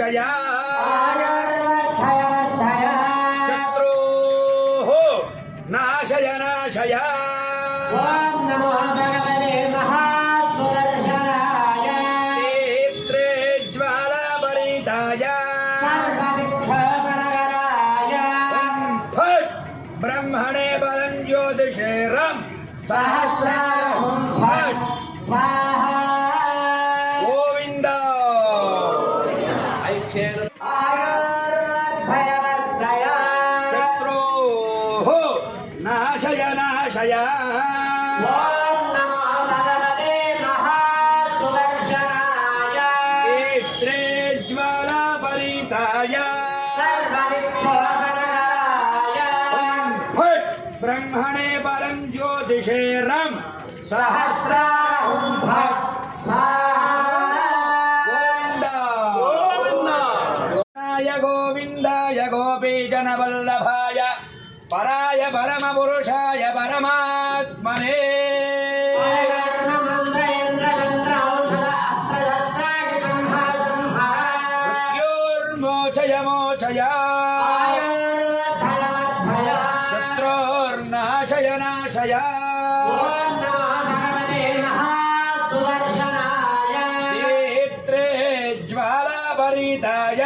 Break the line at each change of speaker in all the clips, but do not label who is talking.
मोचया शत्रुः नाशय नाशय
ओम नमो भगवते महासुदर्शनाय
नेत्रे ज्वालाभरिताय
सर्वदिक्षोपणकराय
फट् ब्रह्मणे बलं ज्योतिषे रं
सहस्राहुं फट् स्वाहा
गोविन्द
आयुर्भयवर्धय
शत्रुः नाशय नाशय
ओम नमो भगवते महासुदर्शनाय
नेत्रे ज्वालाभरिताय
सर्वदिक्षोपणकराय
फट् ब्रह्मणे बलं ज्योतिषे रं
सहस्राहुं फट्
गोविन्दाय गोपीजनवल्लभाय पराय परमपुरुषाय परमात्मने मृत्योर्मोचय मोचय शत्रोर्नाशय नाशय नेत्रे ज्वालाभरिताय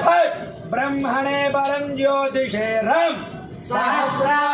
फट् ब्रह्मणे बलं ज्योतिषे रं
सहस्रा